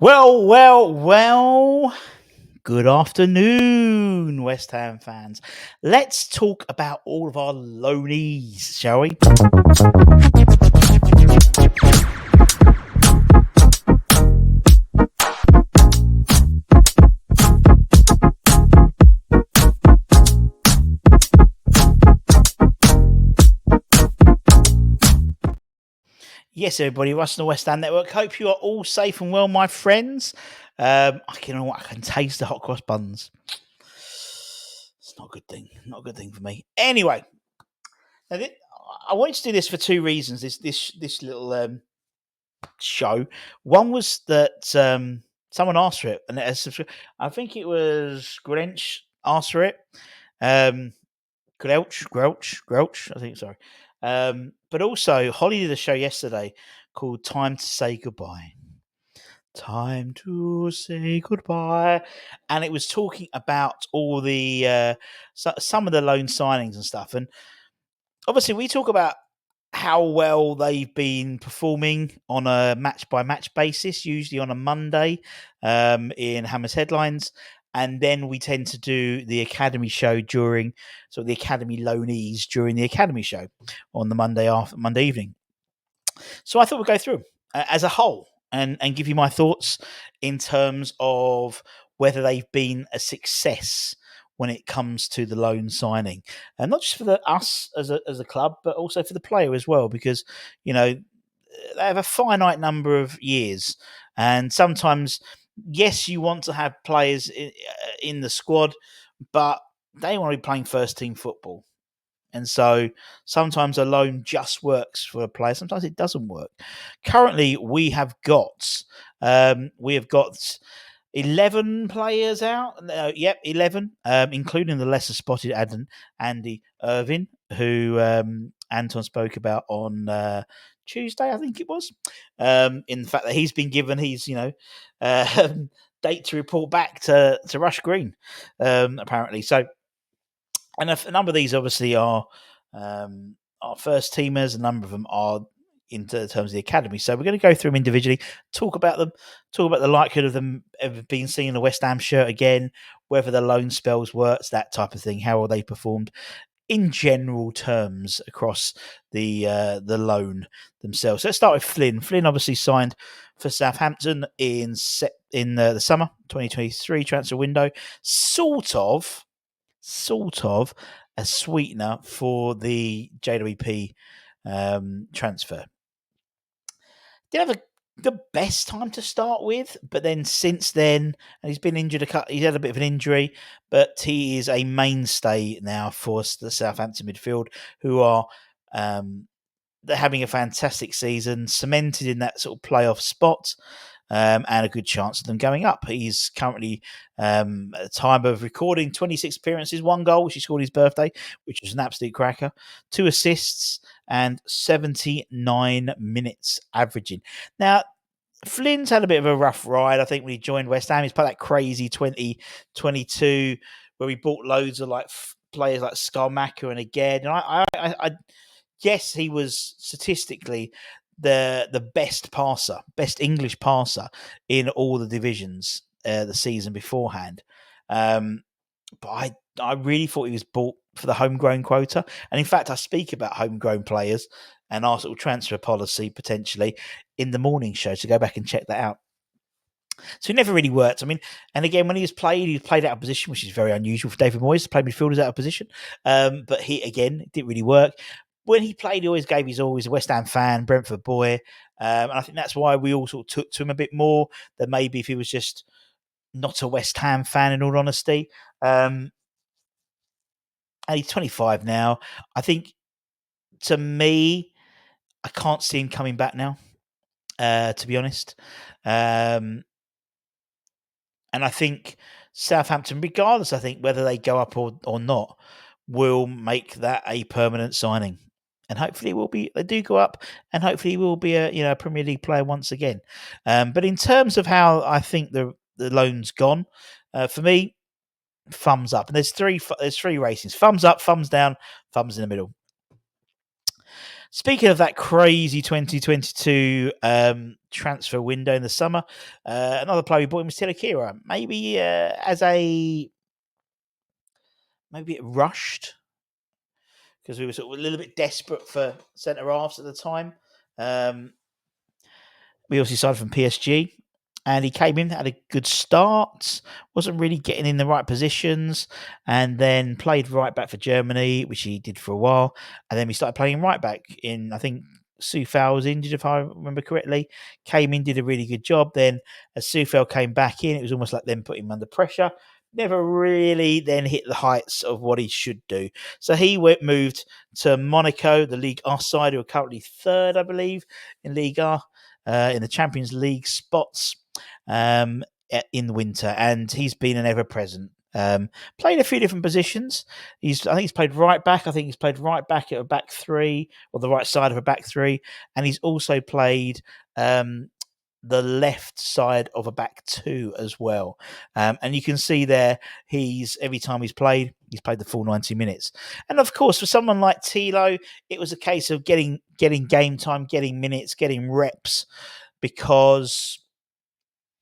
Well. Good afternoon, West Ham fans. Let's talk about all of our loanees, shall we? Yes, everybody, Russ and the West Ham Network. Hope you are all safe and well, my friends. I can taste the hot cross buns. It's not a good thing. Not a good thing for me. Anyway, I wanted to do this for two reasons. This little show. One was that someone asked for it, and I think it was Grinch asked for it. Grouch. I think sorry. But also, Holly did a show yesterday called "Time to Say Goodbye." Time to say goodbye, and it was talking about all the some of the loan signings and stuff. And obviously, we talk about how well they've been performing on a match by match basis, usually on a Monday in Hammer's Headlines. And then we tend to do the Academy show during, so the Academy loanees during the Academy show on the Monday evening. So I thought we'd go through as a whole and give you my thoughts in terms of whether they've been a success when it comes to the loan signing, and not just for us as a club, but also for the player as well, because they have a finite number of years, and sometimes, yes, you want to have players in the squad, but they want to be playing first team football. And so sometimes a loan just works for a player. Sometimes it doesn't work. Currently, we have got 11 players out. 11, including the lesser spotted Andy Irving, who Anton spoke about on Tuesday, I think it was. In the fact that he's been given his, date to report back to Rush Green, apparently. So, and a number of these obviously are first teamers. A number of them are in terms of the academy. So we're going to go through them individually, talk about them, talk about the likelihood of them ever being seen in a West Ham shirt again, whether the loan spells works, that type of thing, how well they performed in general terms across the loan themselves. So let's start with Flynn. Flynn obviously signed for Southampton in the summer 2023 transfer window. Sort of a sweetener for the JWP transfer. Didn't have the best time to start with, but then since then, and he's been injured he's had a bit of an injury, but he is a mainstay now for the Southampton midfield, who are they're having a fantastic season, cemented in that sort of playoff spot. And a good chance of them going up. He's currently, at the time of recording, 26 appearances, 1 goal, which he scored his birthday, which was an absolute cracker, 2 assists, and 79 minutes averaging. Now, Flynn's had a bit of a rough ride, I think, when he joined West Ham. He's played that crazy 2022 where he bought loads of players like Skarmaka and again. And I yes, he was statistically the best English passer in all the divisions the season beforehand. But I really thought he was bought for the homegrown quota. And in fact, I speak about homegrown players and our sort of transfer policy potentially in the morning show. So go back and check that out. So it never really worked. I mean, and again, when he played out of position, which is very unusual for David Moyes to play midfielders out of position. But it didn't really work. When he played, he always gave his all. He's a West Ham fan, Brentford boy. And I think that's why we all sort of took to him a bit more than maybe if he was just not a West Ham fan, in all honesty. And he's 25 now. I think, to me, I can't see him coming back now, to be honest. And I think Southampton, regardless, I think whether they go up or not, will make that a permanent signing. And hopefully they do go up, and hopefully he will be a Premier League player once again. But in terms of how I think the loan's gone, for me, thumbs up. And there's three ratings: thumbs up, thumbs down, thumbs in the middle. Speaking of that crazy 2022 transfer window in the summer, another player we bought him was Thilo Kehrer. Maybe it rushed because we were sort of a little bit desperate for centre halves at the time. We obviously signed from PSG, and he came in, had a good start, wasn't really getting in the right positions, and then played right back for Germany, which he did for a while. And then we started playing right back I think Soufal was injured, if I remember correctly. Came in, did a really good job. Then as Soufal came back in, it was almost like them putting him under pressure. Never really then hit the heights of what he should do. So he moved to Monaco, the Ligue 1 side, who are currently third, I believe, in Ligue 1. In the Champions League spots in the winter, and he's been an ever-present. Played a few different positions. I think he's played right back. I think he's played right back at a back three, or the right side of a back three, and he's also played the left side of a back two as well. And you can see there, every time he's played the full 90 minutes. And of course, for someone like Thilo, it was a case of getting game time, getting minutes, getting reps, because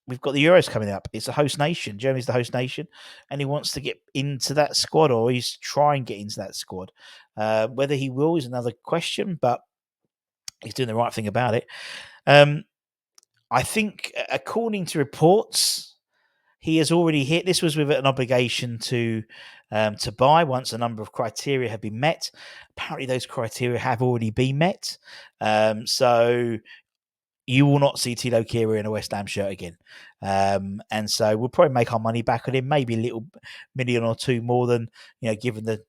we've got the Euros coming up. It's a host nation. Germany's the host nation, and he wants to get into that squad, or he's trying to get into that squad. Whether he will is another question, but he's doing the right thing about it. I think, according to reports, he has already hit. This was with an obligation to buy once a number of criteria have been met. Apparently, those criteria have already been met. So you will not see Thilo Kehrer in a West Ham shirt again. And so we'll probably make our money back on him, maybe a little million or two more than, given the,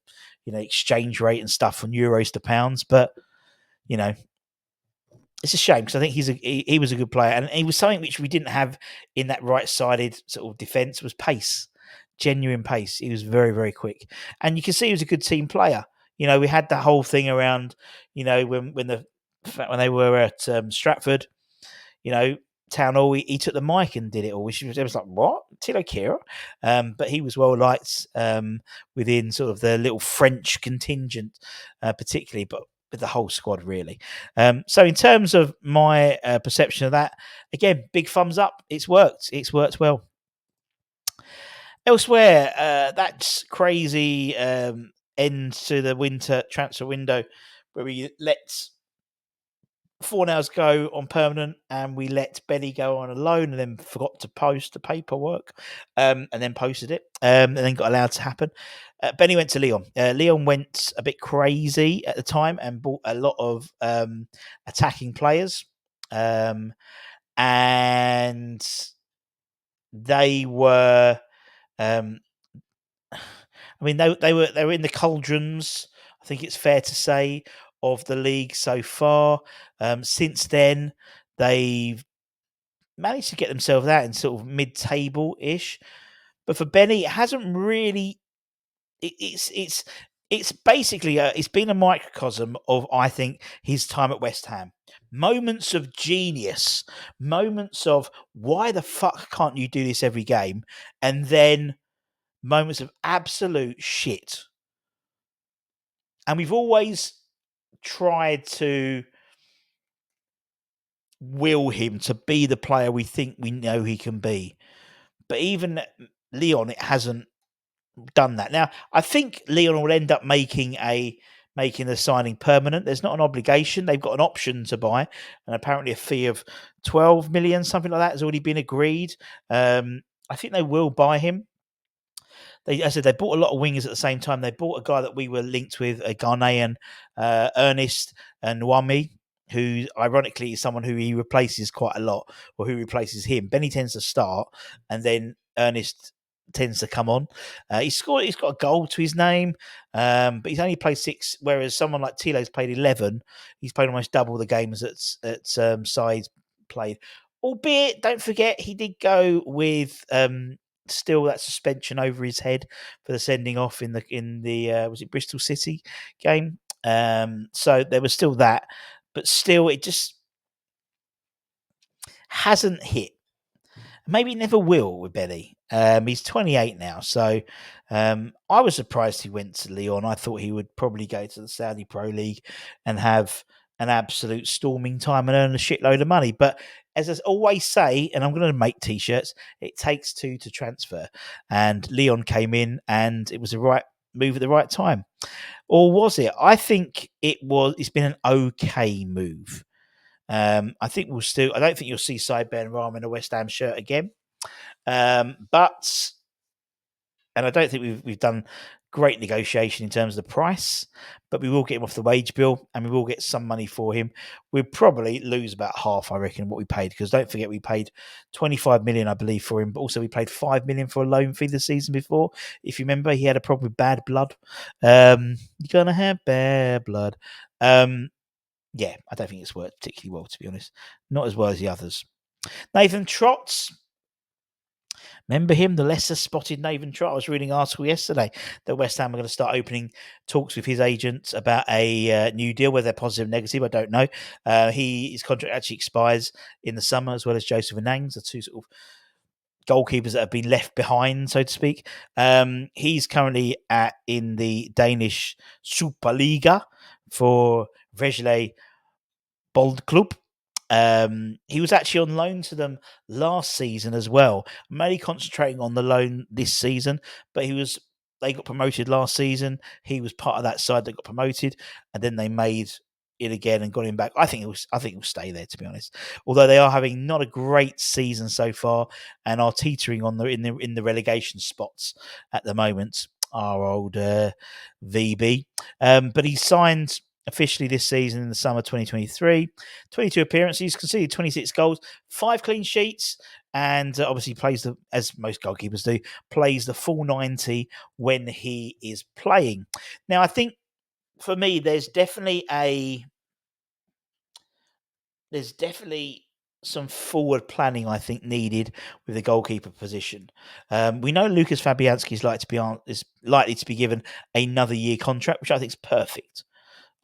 exchange rate and stuff from euros to pounds. But, it's a shame, because I think he was a good player, and he was something which we didn't have in that right-sided sort of defence, was pace, genuine pace. He was very, very quick, and you can see he was a good team player. We had the whole thing around, when they were at Stratford, Town Hall, he took the mic and did it all, which was like, what? Thilo Kehrer? But he was well liked within sort of the little French contingent, particularly, but with the whole squad, really. So in terms of my perception of that, again, big thumbs up. It's worked. It's worked well. Elsewhere, that's crazy end to the winter transfer window, where we let Fornals go on permanent, and we let Benny go on a loan, and then forgot to post the paperwork, and then posted it, and then got allowed to happen. Benny went to Lyon. Lyon went a bit crazy at the time and bought a lot of attacking players, and they were, they were in the cauldrons, I think it's fair to say, of the league so far. Since then, they've managed to get themselves out in sort of mid-table-ish. But for Benny, it hasn't really. It's basically it's been a microcosm of, I think, his time at West Ham. Moments of genius, moments of why the fuck can't you do this every game, and then moments of absolute shit. And we've always tried to will him to be the player we think we know he can be. But even Lyon, it hasn't done that. Now, I think Lyon will end up making the signing permanent. There's not an obligation. They've got an option to buy, and apparently a fee of 12 million, something like that, has already been agreed. I think they will buy him. As I said, they bought a lot of wingers at the same time. They bought a guy that we were linked with, a Ghanaian, Ernest Nwami, who ironically is someone who he replaces quite a lot, or who replaces him. Benny tends to start, and then Ernest tends to come on. He's got a goal to his name, but he's only played 6, whereas someone like Thilo's played 11. He's played almost double the games at sides played. Albeit, don't forget, he did go with still that suspension over his head for the sending off in the was it Bristol City game. So there was still that, but still it just hasn't hit. Maybe it never will with Benny. He's 28 now, so I was surprised he went to Lyon. I thought he would probably go to the Saudi Pro League and have an absolute storming time and earn a shitload of money. But as I always say, and I'm going to make t-shirts, it takes two to transfer. And Lyon came in, and it was the right move at the right time. Or was it? I think it was. It's been an okay move. I think we'll still. I don't think you'll see Side Benrahma in a West Ham shirt again. But and I don't think we've done great negotiation in terms of the price, but we will get him off the wage bill and we will get some money for him. We'll probably lose about half, I reckon, what we paid, because don't forget we paid 25 million, I believe, for him, but also we paid 5 million for a loan fee the season before. If you remember, he had a problem with bad blood. You're gonna have bad blood. Yeah, I don't think it's worked particularly well, to be honest. Not as well as the others. Nathan Trott. Remember him, the lesser spotted Nathan Trott? I was reading an article yesterday that West Ham are going to start opening talks with his agents about a new deal, whether they're positive or negative, I don't know. His contract actually expires in the summer, as well as Joseph Anangs, the two sort of goalkeepers that have been left behind, so to speak. He's currently in the Danish Superliga for Vejle Boldklub. He was actually on loan to them last season as well. Mainly concentrating on the loan this season, but they got promoted last season. He was part of that side that got promoted, and then they made it again and got him back. I think he'll stay there, to be honest. Although they are having not a great season so far and are teetering on in the relegation spots at the moment. Our old VB, but he signed officially this season in the summer 2023. 22 appearances, conceded 26 goals, 5 clean sheets, and obviously plays as most goalkeepers do, plays the full 90 when he is playing. Now, I think for me, there's definitely some forward planning, I think, needed with the goalkeeper position. We know Lucas Fabianski is likely to be given another year contract, which I think is perfect.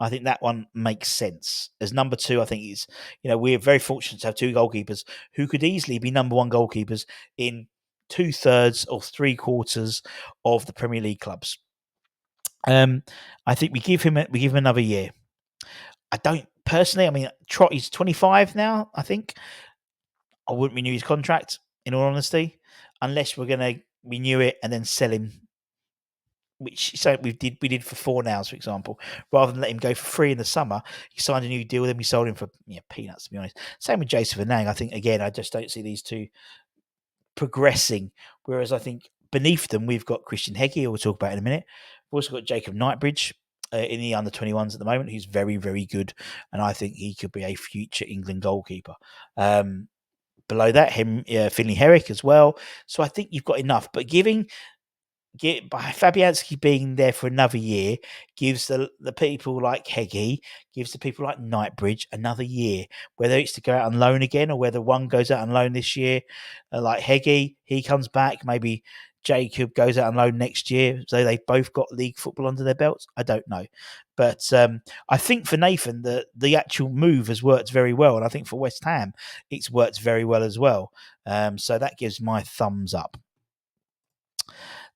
I think that one makes sense. As number two, I think we're very fortunate to have two goalkeepers who could easily be number one goalkeepers in 2/3 or 3/4 of the Premier League clubs. I think we give him another year. I don't personally. I mean, Trott is 25 now. I think I wouldn't renew his contract, in all honesty, unless we're going to renew it and then sell him, which we did for 4 nows, for example, rather than let him go for free in the summer. He signed a new deal, then we sold him for peanuts, to be honest. Same with Joseph Anang. I think, again, I just don't see these two progressing, whereas I think beneath them we've got Christian Hegyi, who we'll talk about in a minute. We've also got Jacob Knightbridge in the under-21s at the moment, who's very, very good, and I think he could be a future England goalkeeper. Below that, Finley Herrick as well. So I think you've got enough, but by Fabianski being there for another year gives the people like Hegyi, gives the people like Knightbridge another year, whether it's to go out on loan again or whether one goes out on loan this year, like Hegyi, he comes back, maybe Jacob goes out on loan next year, so they both got league football under their belts. I don't know, but I think for Nathan the actual move has worked very well, and I think for West Ham it's worked very well as well. So that gives my thumbs up.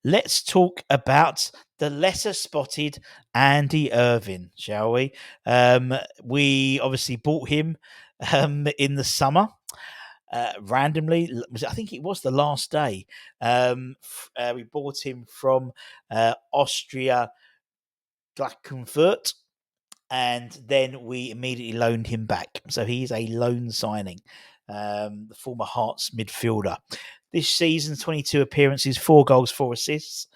Let's talk about the lesser spotted Andy Irving, shall we? We obviously bought him in the summer. Randomly, I think it was the last day. We bought him from Austria Klagenfurt, and then we immediately loaned him back. So he's a loan signing, the former Hearts midfielder. This season, 22 appearances, 4 goals, 4 assists,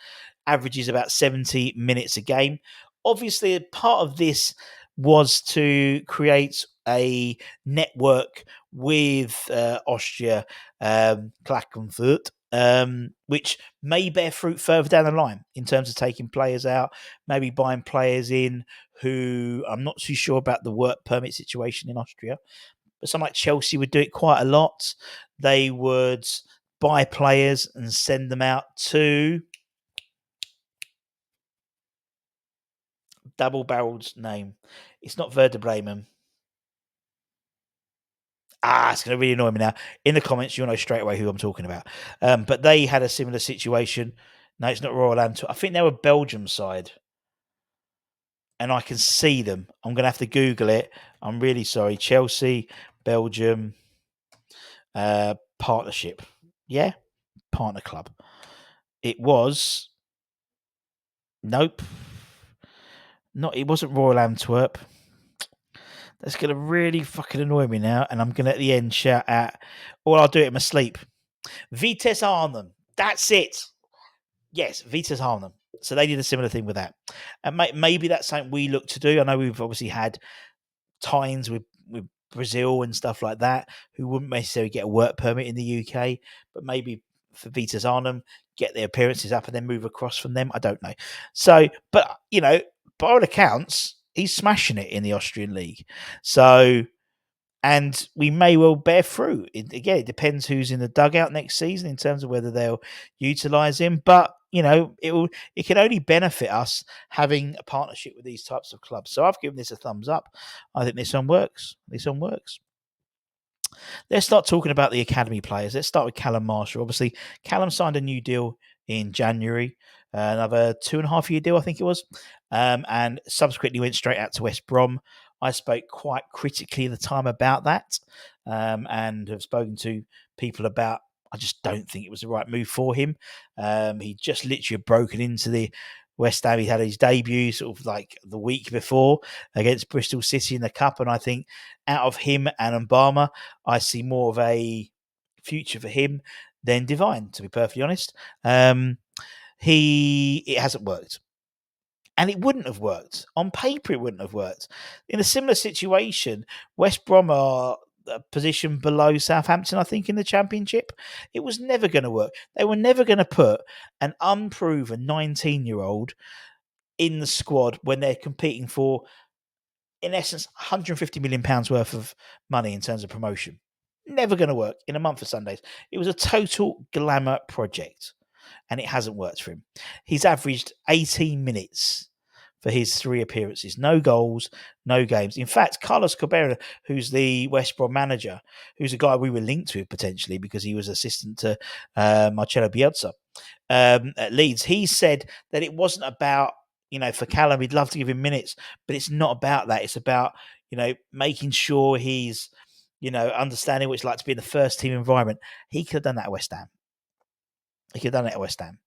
averages about 70 minutes a game. Obviously, a part of this was to create a network with Austria Klagenfurt, which may bear fruit further down the line in terms of taking players out, maybe buying players in who I'm not too sure about the work permit situation in Austria, but some like Chelsea would do it quite a lot. They would buy players and send them out to double-barreled name. It's not Werder Bremen. It's going to really annoy me now. In the comments, you'll know straight away who I'm talking about. But they had a similar situation. No, it's not Royal Antwerp. I think they were Belgium side. and I can see them. I'm going to have to Google it. I'm really sorry. Chelsea, Belgium, partnership. Yeah, partner club. It was. Nope. Not. It wasn't Royal Antwerp. That's going to really fucking annoy me now, and I'm going to at the end shout out, or I'll do it in my sleep. Vitesse Arnhem. That's it. Yes, Vitesse Arnhem. So they did a similar thing with that. And maybe that's something we look to do. I know we've obviously had tie-ins with Brazil and stuff like that, who wouldn't necessarily get a work permit in the UK, but maybe for Vitesse Arnhem, get their appearances up and then move across from them. I don't know. So, but, by all accounts, he's smashing it in the Austrian league. So, and we may well bear fruit. Again, it depends who's in the dugout next season in terms of whether they'll utilise him. But it can only benefit us having a partnership with these types of clubs. So I've given this a thumbs up. I think this one works. Let's start talking about the academy players. Let's start with Callum Marshall. Obviously, Callum signed a new deal in January, another 2.5 year deal, I think it was, and subsequently went straight out to West Brom. I spoke quite critically at the time about that, and have spoken to people about. I just don't think it was the right move for him. He just literally broken into the West Ham. He had his debut sort of like the week before against Bristol City in the Cup, and I think out of him and Mbama, I see more of a future for him than Divine, to be perfectly honest. It hasn't worked. And it wouldn't have worked. On paper, it wouldn't have worked. In a similar situation, West Brom are a position below Southampton, I think, in the Championship. It was never going to work. They were never going to put an unproven 19-year-old in the squad when they're competing for, in essence, £150 million worth of money in terms of promotion. Never going to work in a month of Sundays. It was a total glamour project, and it hasn't worked for him. He's averaged 18 minutes for his 3 appearances. No goals, no games. In fact, Carlos Cabrera, who's the West Brom manager, who's a guy we were linked with potentially because he was assistant to Marcelo Bielsa at Leeds, he said that it wasn't about, for Callum, he'd love to give him minutes, but it's not about that. It's about, making sure he's, understanding what it's like to be in the first team environment. He could have done that at West Ham.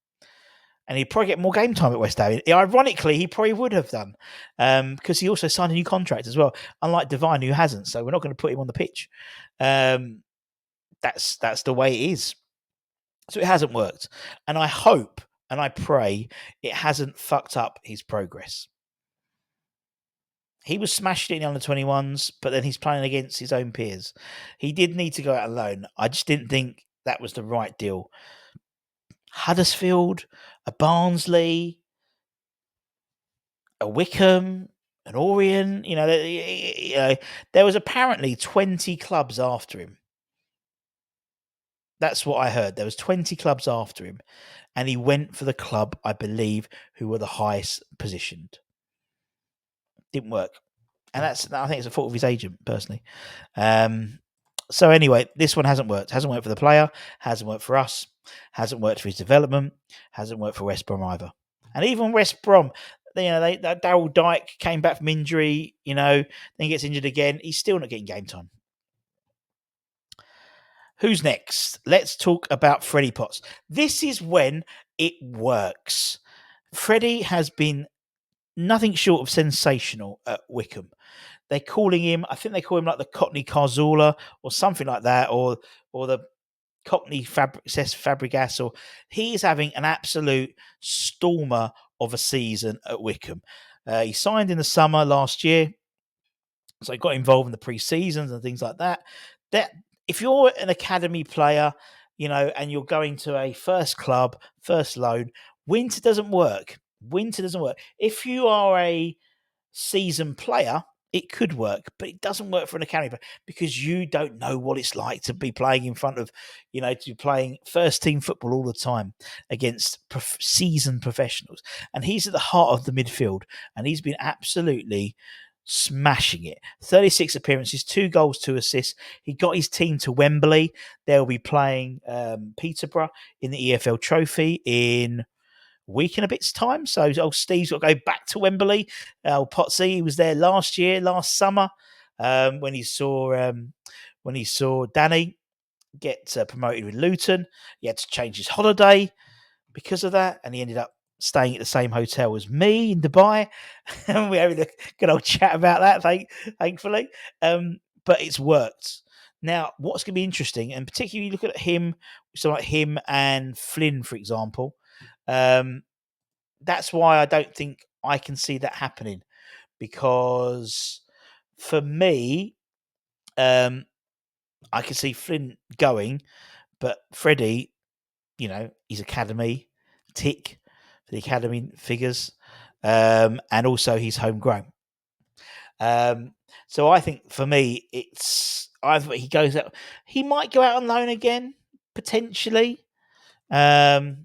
And he'd probably get more game time at West Ham. Ironically, he probably would have done because he also signed a new contract as well, unlike Divine, who hasn't. So we're not going to put him on the pitch. That's the way it is. So it hasn't worked. And I hope and I pray it hasn't fucked up his progress. He was smashed in the under-21s, but then he's playing against his own peers. He did need to go out alone. I just didn't think that was the right deal. Huddersfield, a Barnsley, a Wycombe, an Orient, there was apparently 20 clubs after him. That's what I heard. There was 20 clubs after him, and he went for the club, I believe, who were the highest positioned. Didn't work. And I think it's a fault of his agent, personally. So anyway, this one hasn't worked. Hasn't worked for the player, hasn't worked for us, hasn't worked for his development, hasn't worked for West Brom either. And even West Brom, Daryl Dyke came back from injury, then he gets injured again. He's still not getting game time. Who's next? Let's talk about Freddy Potts. This is when it works. Freddy has been nothing short of sensational at Wycombe. They're calling him, I think they call him like the Cockney Cazorla or something like that, or the Cockney Fabregas, or he's having an absolute stormer of a season at Wycombe. He signed in the summer last year, so he got involved in the pre-seasons and things like that. That if you're an academy player, and you're going to a first club, first loan, winter doesn't work. If you are a seasoned player, it could work, but it doesn't work for an academy player because you don't know what it's like to be playing in front of, to be playing first team football all the time against seasoned professionals. And he's at the heart of the midfield, and he's been absolutely smashing it. 36 appearances, 2 goals, 2 assists. He got his team to Wembley. They'll be playing Peterborough in the EFL Trophy in week and a bit's time. So old Steve's got to go back to Wembley. Old Potsy, he was there last summer, when he saw Danny get promoted with Luton. He had to change his holiday because of that, and he ended up staying at the same hotel as me in Dubai. And we had a good old chat about that, thankfully. But it's worked. Now, what's going to be interesting, and particularly you look at him, so like him and Flynn, for example, that's why I don't think I can see that happening, because for me, I can see Flynn going, but Freddy, his academy tick for the academy figures, and also he's homegrown. So I think for me, it's either he goes out, he might go out on loan again potentially, but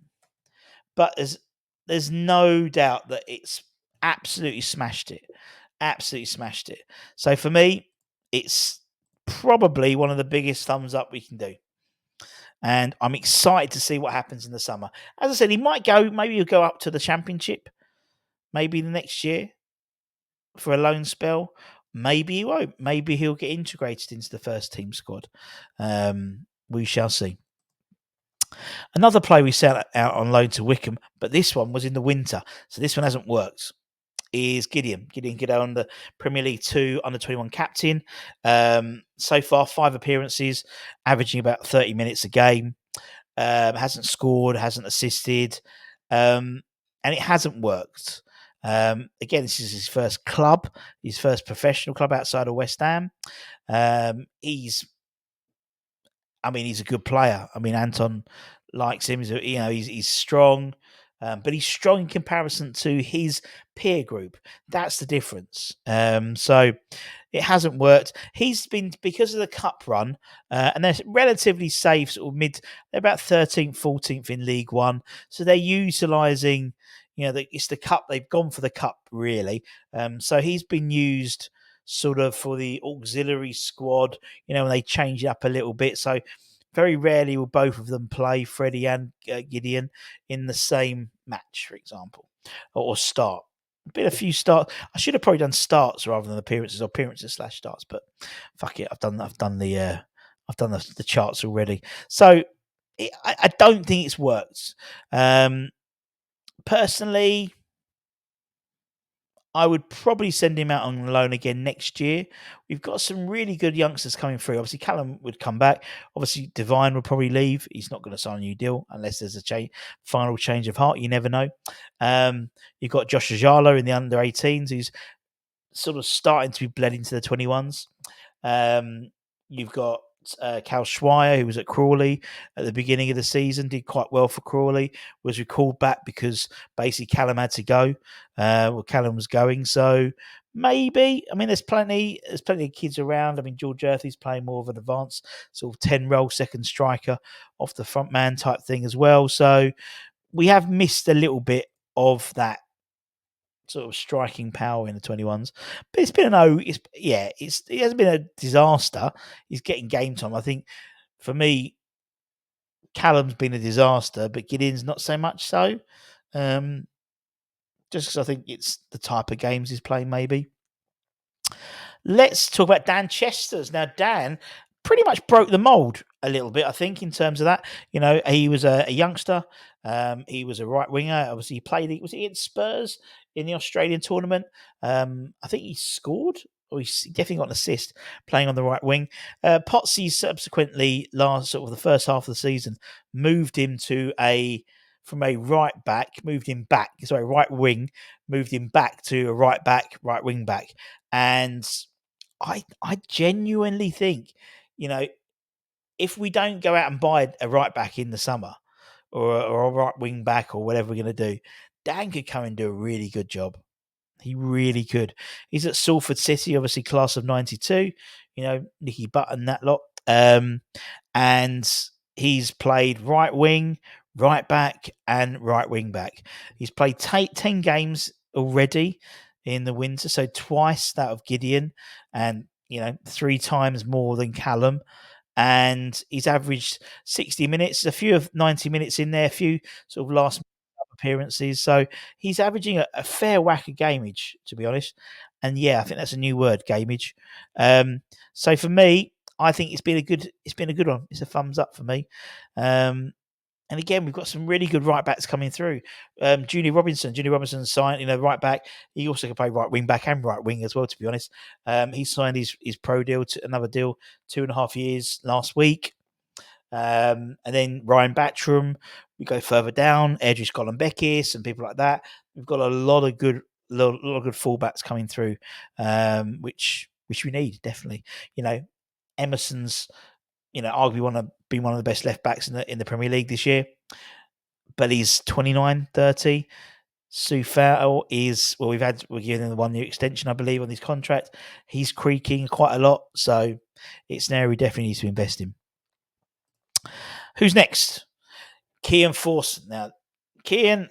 there's no doubt that it's absolutely smashed it. So for me, it's probably one of the biggest thumbs up we can do. And I'm excited to see what happens in the summer. As I said, he might go, maybe he'll go up to the Championship, maybe the next year for a loan spell. Maybe he won't. Maybe he'll get integrated into the first team squad. We shall see. Another player we sent out on loan to Wycombe, but this one was in the winter, so this one hasn't worked, is Gideon. Gideon Giddon, the Premier League 2 under-21 captain. So far, 5 appearances, averaging about 30 minutes a game. Hasn't scored, hasn't assisted, and it hasn't worked. Again, this is his first club, his first professional club outside of West Ham. He's a good player. Anton likes him. He's strong, but he's strong in comparison to his peer group. That's the difference. So it hasn't worked. He's been, because of the cup run, and they're relatively safe, sort of they're about 13th, 14th in League One. So they're utilising, it's the cup. They've gone for the cup, really. So he's been used sort of for the auxiliary squad, when they change it up a little bit. So very rarely will both of them play, Freddy and Gideon, in the same match, for example, or start. Been a few starts. I should have probably done starts rather than appearances / starts, but fuck it, I've done the charts already. So I don't think it's worked. Personally, I would probably send him out on loan again next year. We've got some really good youngsters coming through. Obviously, Callum would come back. Obviously, Divine would probably leave. He's not going to sign a new deal unless there's a final change of heart. You never know. You've got Josh Ajala in the under-18s, who's sort of starting to be bled into the 21s. You've got Cal Schweier, who was at Crawley at the beginning of the season, did quite well for Crawley, was recalled back because basically Callum had to go. Callum was going, so maybe. There's plenty of kids around. George Earthy's playing more of an advanced sort of 10-role second striker off the front man type thing as well. So we have missed a little bit of that sort of striking power in the 21s, but it's been it hasn't been a disaster. He's getting game time. I think for me, Callum's been a disaster, but Gideon's not so much so. Just because I think it's the type of games he's playing, maybe. Let's talk about Dan Chesters. Now, Dan pretty much broke the mould a little bit, I think, in terms of that. He was a youngster. He was a right winger. Obviously, he played. Was he at Spurs in the Australian tournament? I think he scored, or he definitely got an assist playing on the right wing. Potsy subsequently, the first half of the season, moved him from a right wing, moved him back to a right wing back, and I genuinely think, if we don't go out and buy a right back in the summer, or a right wing back, or whatever we're going to do, Dan could come and do a really good job. He really could. He's at Salford City, obviously class of 92, Nicky Button, that lot. And he's played right wing, right back, and right wing back. He's played 10 games already in the winter, so twice that of Gideon, and 3 times more than Callum. And he's averaged 60 minutes, a few of 90 minutes in there, a few sort of last appearances. So he's averaging a fair whack of gameage, to be honest. And yeah, I think that's a new word, gameage. So for me, I think it's been a good one. It's a thumbs up for me. And again, we've got some really good right backs coming through. Junior Robinson signed, right back. He also can play right wing back and right wing as well, to be honest. He signed his pro deal, another deal, 2.5 years last week. And then Ryan Batchram, we go further down, Edris Golombekis and people like that. We've got a lot of good fullbacks coming through, which we need, definitely. Emerson's, arguably been one of the best left backs in the Premier League this year, but he's 29, 30. Soufal we're giving him the 1 year extension, I believe, on his contract. He's creaking quite a lot, so it's an area we definitely need to invest in. Who's next? Kian Forson. Now, Kian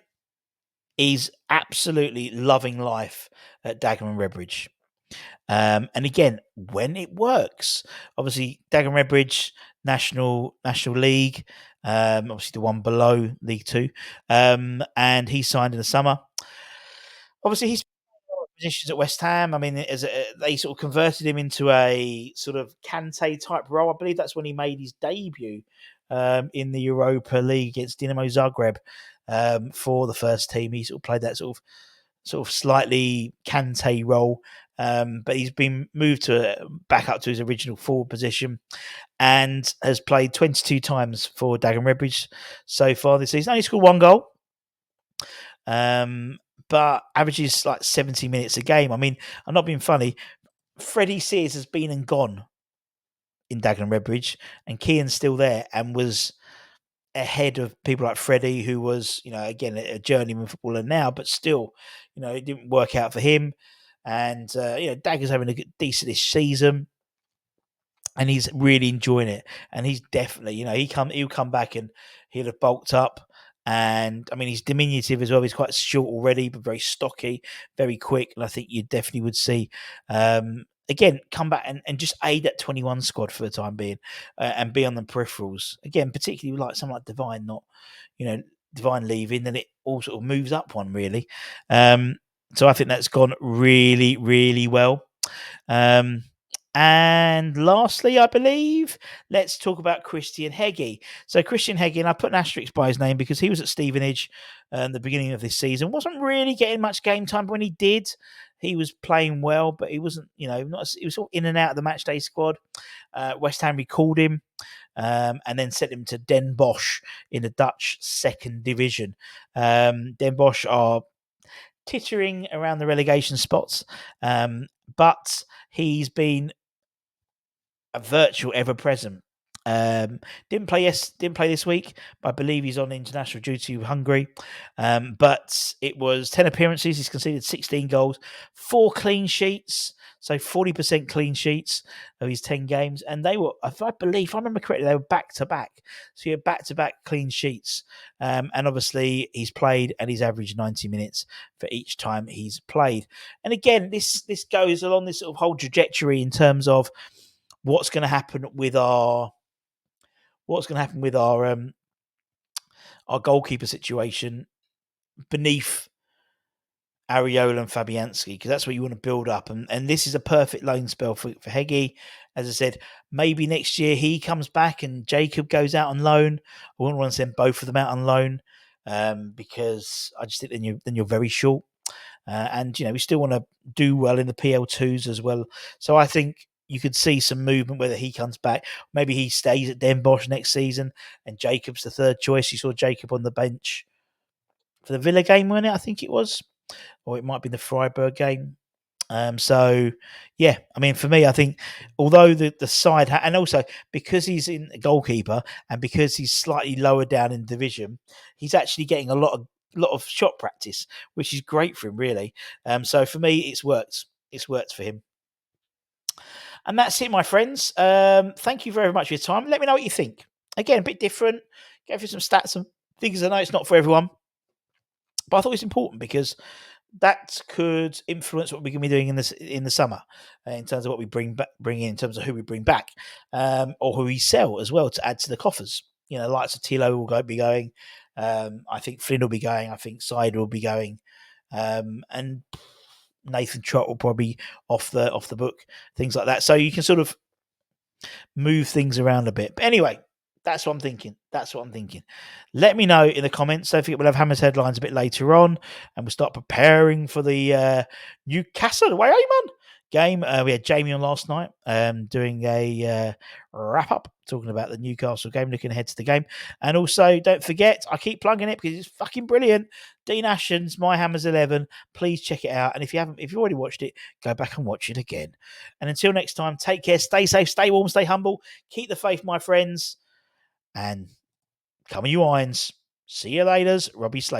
is absolutely loving life at Dagenham and Redbridge. And again, when it works, obviously Dagenham Redbridge, National League, obviously the one below League Two, and he signed in the summer. Obviously, he's positions at West Ham. I mean, they sort of converted him into a sort of Kante type role. I believe that's when he made his debut in the Europa League against Dinamo Zagreb for the first team. He sort of played that sort of slightly Kante role, but he's been moved back up to his original forward position and has played 22 times for Dagenham Redbridge so far this season. Only scored 1 goal. But averages like 70 minutes a game. I mean, I'm not being funny. Freddy Sears has been and gone in Dagenham Redbridge, and Kian's still there and was ahead of people like Freddy, who was, again, a journeyman footballer now, but still, it didn't work out for him. And, Dagger's having a decentish season. And he's really enjoying it. And he's definitely, he'll come back and he'll have bulked up. And I mean, he's diminutive as well. He's quite short already, but very stocky, very quick. And I think you definitely would see, again, come back and just aid that 21 squad for the time being and be on the peripherals. Again, particularly like someone like Divine, Divine leaving, then it all sort of moves up one, really. So I think that's gone really, really well. And lastly, I believe, let's talk about Christian Hegyi. So Christian Hegyi, and I put an asterisk by his name because he was at Stevenage at the beginning of this season. Wasn't really getting much game time, but when he did, he was playing well, but he wasn't, he was sort of in and out of the matchday squad. West Ham recalled him and then sent him to Den Bosch in the Dutch second division. Den Bosch are tittering around the relegation spots, but he's been a virtual ever present. Didn't play this week, but I believe he's on international duty with Hungary. But it was 10 appearances. He's conceded 16 goals, 4 clean sheets, so 40% clean sheets of his 10 games. And they were, if I remember correctly, they were back to back. So he had back to back clean sheets. And obviously he's played and he's averaged 90 minutes for each time he's played. And again, this goes along this sort of whole trajectory in terms of what's going to happen with our our goalkeeper situation beneath Areola and Fabianski, because that's what you want to build up. And this is a perfect loan spell for Hegyi. As I said, maybe next year he comes back and Jacob goes out on loan. I wouldn't want to send both of them out on loan because I just think then you're very short. And we still want to do well in the PL2s as well. So I think you could see some movement whether he comes back. Maybe he stays at Den Bosch next season and Jacob's the third choice. You saw Jacob on the bench for the Villa game, wasn't it? I think it was. Or it might be the Freiburg game. So, yeah, I mean, for me, I think although the side, and also because he's in goalkeeper and because he's slightly lower down in the division, he's actually getting a lot of shot practice, which is great for him, really. So for me, it's worked. It's worked for him. And that's it, my friends. Thank you very much for your time. Let me know what you think. Again, a bit different. Go through some stats and things. I know it's not for everyone, but I thought it's important because that could influence what we can be doing in the summer in terms of what we bring in terms of who we bring back or who we sell as well to add to the coffers. Likes of Thilo will be going. I think Flynn will be going. I think Side will be going, and Nathan Trott will probably off the book, things like that. So you can sort of move things around a bit. But anyway, that's what I'm thinking. Let me know in the comments. Don't forget, we'll have Hammers headlines a bit later on, and we'll start preparing for the Newcastle away game. We had Jamie on last night doing a wrap up, talking about the Newcastle game, looking ahead to the game. And also, don't forget, I keep plugging it because it's fucking brilliant. Dean Ashton's My Hammers 11. Please check it out. And if you've already watched it, go back and watch it again. And until next time, take care, stay safe, stay warm, stay humble, keep the faith, my friends, and come on, you irons. See you later, Robbie Slade.